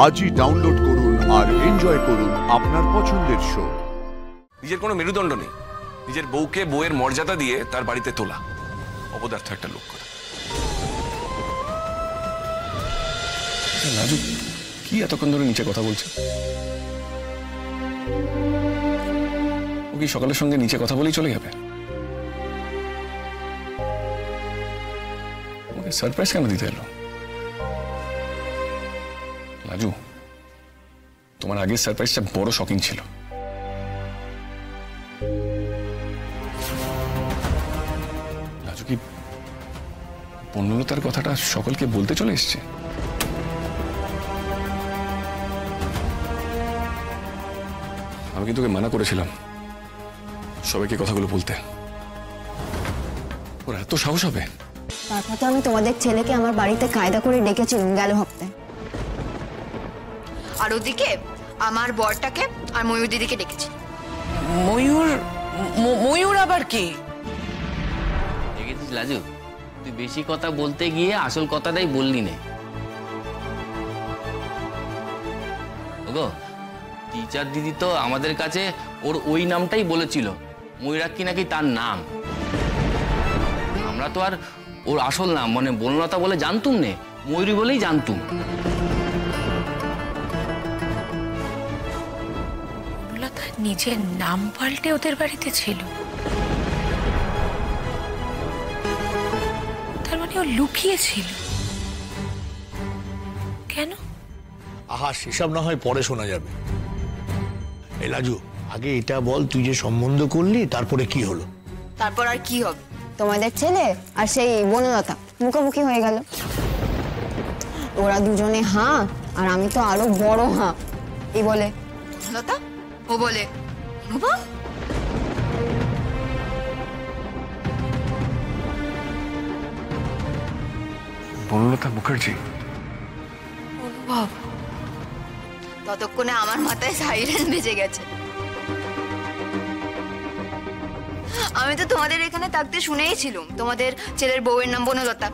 আজই ডাউনলোড করুন আর এনজয় করুন আপনার পছন্দের শো। নিজের কোনো মেরুদণ্ড নেই, নিজের বউকে বউয়ের মর্যাদা দিয়ে তার বাড়িতে তোলা অপদার্থ একটা লোক কথা। লাজু কি এতক্ষণ ধরে নিচে কথা বলছে? ও কি সকালের সঙ্গে নিচে কথা বলেই চলে যাবে? ওকে সারপ্রাইজ কেন দিতে এলো? লাজু, তোমার আগের সারপ্রাইজটা বড় শকিং ছিল। লাজু কি বনলতার কথাটা সকলকে বলতে চলে এসছে? আমি কিন্তু ওকে মানা করেছিলাম সবাইকে কথাগুলো বলতে। ওর এত সাহস হবে? তারপর তো আমি তোমাদের ছেলেকে আমার বাড়িতে কায়দা করে ডেকেছিলাম গেল হপ্তায়। আর ওদিকে আমার বরটাকে আর ময়ূর দিদিকে ডেকেছি। ময়ূর আবার কি? দেখেছিস লাজু, তুই বেশি কথা বলতে গিয়ে আসল কথাটাই বললি না। ওগো, টিচার দিদি তো আমাদের কাছে ওর ওই নামটাই বলেছিল, ময়ূরাক্ষী নাকি তার নাম। আমরা তো আর ওর আসল নাম মানে বনলতা বলে জানতুম নে, ময়ূরী বলেই জানতুম। বনলতা নিজের নাম পাল্টে ওদের বাড়িতে ছিল, তার মানে ও লুকিয়েছিল কেন? আহা, সেসব না হয় পরে শোনা যাবে। এই লাজু, আগে এটা বল, তুই যে সম্বন্ধ করলি তারপরে কি হলো? তারপর আর কি হবে? তোমাদের ছেলে আর সেই বনলতা মুখোমুখি হয়ে গেল। ওরা দুজনে হাঁ আর আমি তো আরো বড় হাঁ। এই বলে লতা, ও বলে অনুভব। বনলতা মুখার্জি? অনুভব। ততক্ষণে আমার মাথায় সাইরেন বেজে গেছে। আমি তো তোমাদের এখানে থাকতে শুনেইছিলাম তোমাদের ছেলের বউয়ের নাম বনলতা।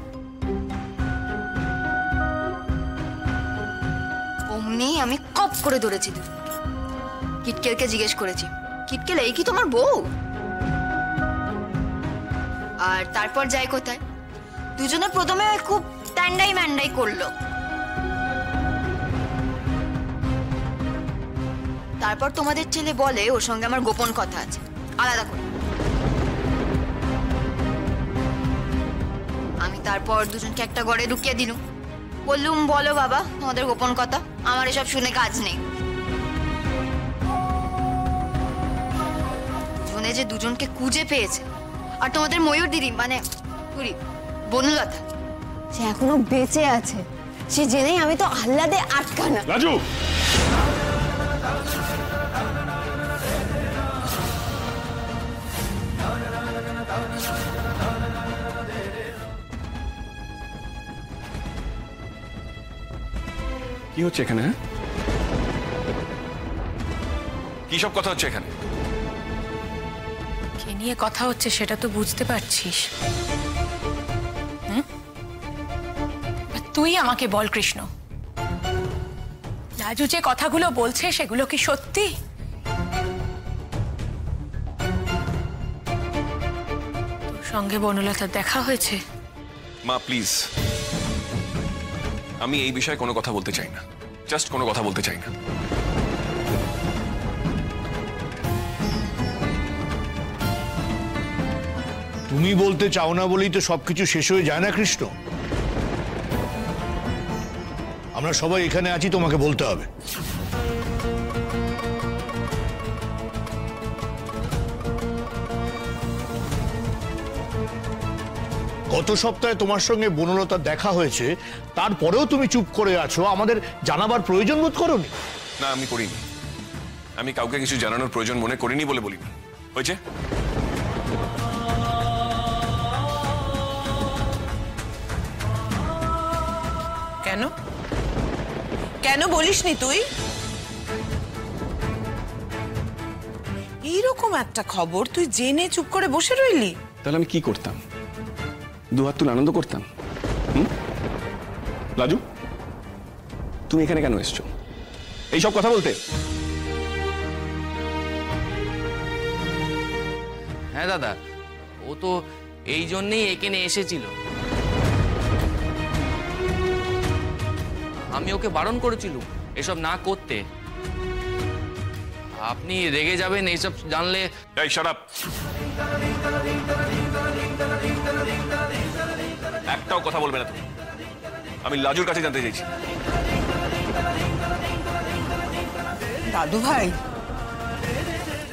অমনি আমি কপ করে ধরেছি দুজনকে। কিটকেলকে জিজ্ঞেস করেছি, কিটকেল এই কি তোমার বউ? আর তারপর যাই কোথায়, দুজনে প্রথমে খুব ট্যান্ডাই ম্যান্ডাই করলো। তারপর তোমাদের ছেলে বলে ওর সঙ্গে আমার গোপন কথা আছে, আলাদা করে। আমি তারপর দুজনকে একটা ঘরে ঢুকিয়ে দিলুম, বললুম বলো বাবা তোমাদের গোপন কথা, আমার এসব শুনে কাজ নেই। দুজনে যে দুজনকে খুঁজে পেয়েছে, আর তোমাদের ময়ূর দিদি মানে বনলতা সে এখনো বেঁচে আছে, সে জেনেই আমি তো আহ্লাদে আটকানা। লাজু, কি হচ্ছে এখানে? কি সব কথা হচ্ছে এখানে? কে নিয়ে কথা হচ্ছে সেটা তো বুঝতে পারছিস। তুই আমাকে বল কৃষ্ণ, রাজু যে কথাগুলো বলছে সেগুলো কি সত্যি? তোর সঙ্গে বনলতার দেখা হয়েছে? মা প্লিজ, আমি এই বিষয়ে কোনো কথা বলতে চাই না, জাস্ট কোনো কথা বলতে চাই না। তুমি বলতে চাও না বলেই তো সবকিছু শেষ হয়ে যায় না কৃষ্ণ। আমরা সবাই এখানে আছি, তোমাকে বলতে হবে। গত সপ্তাহে তোমার সঙ্গে বনলতার দেখা হয়েছে, তারপরেও তুমি চুপ করে আছো, আমাদের জানাবার প্রয়োজন বোধ করোনি? না, আমি করিনি। আমি কাউকে কিছু জানানোর প্রয়োজন মনে করিনি বলে বলিনি। হয়েছে? কেন কেন বলিসনি তুই? এইরকম একটা খবর তুই জেনে চুপ করে বসে রইলি? তাহলে আমি কি করতাম? দু হাত তুলে আনন্দ করতাম? লাজু, তুমি এখানে কেন এসছো এইসব কথা বলতে? হ্যাঁ দাদা, ও তো এই জন্যেই এখানে এসেছিল। আমি ওকে বারণ করেছিলাম এসব না করতে। আপনি রেগে যাবেন এইসব জানলে। এই শাট আপ! একটাও কথা বলবে না তুমি। আমি লাজুর কাছে জানতে চাইছি। দাদু ভাই,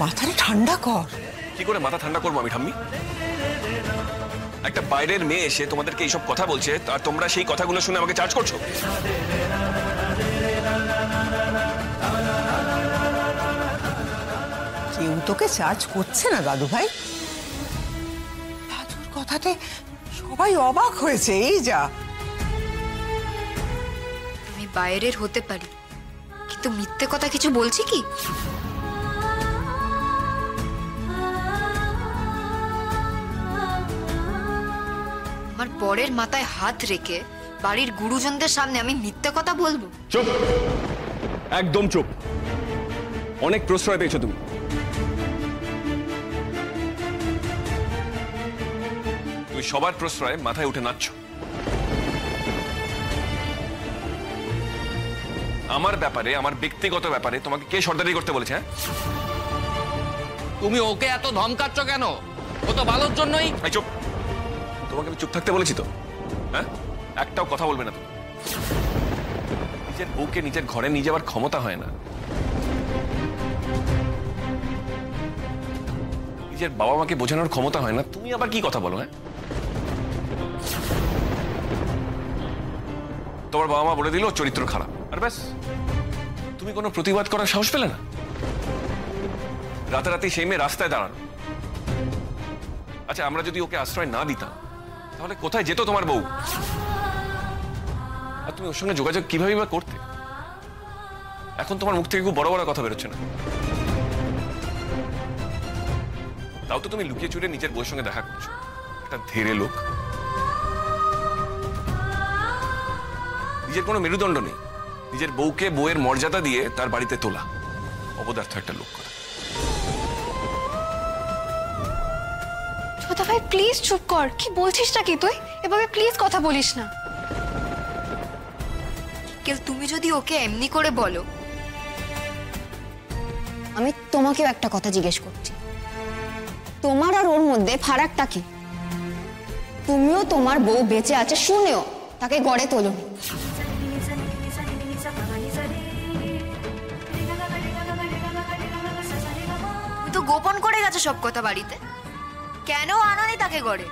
মাথাটা ঠান্ডা কর। কি করে মাথা ঠান্ডা করবো আমি ঠাম্মি? একটা বাইরের মেয়ে এসে তোমাদেরকে এইসব কথা বলছে, আর তোমরা সেই কথাগুলো শুনে আমাকে চার্জ করছো। কেউ তোকে চার্জ করছে না দাদু ভাই। দাদুর কথাতে সবাই অবাক হয়েছে, এই যা। আমি বাইরের হতে পারি, কিন্তু মিথ্যে কথা কিছু বলছি কি? আমার বরের মাথায় হাত রেখে বাড়ির গুরুজনদের সামনে আমি মিথ্যে কথা বলবো? চুপ, একদম চুপ। অনেক প্রশ্রয় পেয়েছো তুমি। তুমি সবার প্রশ্রয়ে মাথায় উঠে নাচছো। আমার ব্যাপারে, আমার ব্যক্তিগত ব্যাপারে তোমাকে কে সর্দারি করতে বলেছে? হ্যাঁ, তুমি ওকে এত ধমকাচ্ছ কেন? ও তো ভালোর জন্যই। এই চুপ! তোমাকে আমি চুপ থাকতে বলেছি তো? হ্যাঁ, একটাও কথা বলবে না তুমি। নিজের বউকে নিজের ঘরে নিয়ে যাওয়ার ক্ষমতা হয় না। নিজের বাবা মাকে বোঝানোর ক্ষমতা হয় না, তুমি আবার কি কথা বলো? হ্যাঁ, তোমার বাবা মা বলে দিল চরিত্র খারাপ, আর ব্যাস তুমি কোনো প্রতিবাদ করার সাহস পেলে না। রাতারাতি সেই মেয়ে রাস্তায় দাঁড়ানো। আচ্ছা, আমরা যদি ওকে আশ্রয় না দিতাম তাহলে কোথায় যেত তোমার বউ? আর তুমি ওর সঙ্গে যোগাযোগ কিভাবে বা করতে? এখন তোমার মুখ থেকে খুব বড় বড় কথা বেরোচ্ছে না? তাও তো তুমি লুকিয়ে চুরিয়ে নিজের বউয়ের সঙ্গে দেখা করছো। একটা ধীরে লোক, নিজের কোনো মেরুদণ্ড নেই। নিজের বউকে বউয়ের মর্যাদা দিয়ে তার বাড়িতে তোলা অপদার্থ একটা লোক। ছোট ভাই প্লিজ চুপ কর। কি বলছিস নাকি তুই? এভাবে প্লিজ কথা বলিস না। তুমি যদি ওকে এমনি করে বলো। আমি তোমাকেও একটা কথা জিজ্ঞেস করছি, তোমার আর ওর মধ্যে ফারাকটা কি? তুমিও তোমার বউ বেঁচে আছে শুনেও তাকে গড়ে তোলো। তুমি তো গোপন করে গেছো সব কথা বাড়িতে। কেন আনোনি তাকে গড়ে?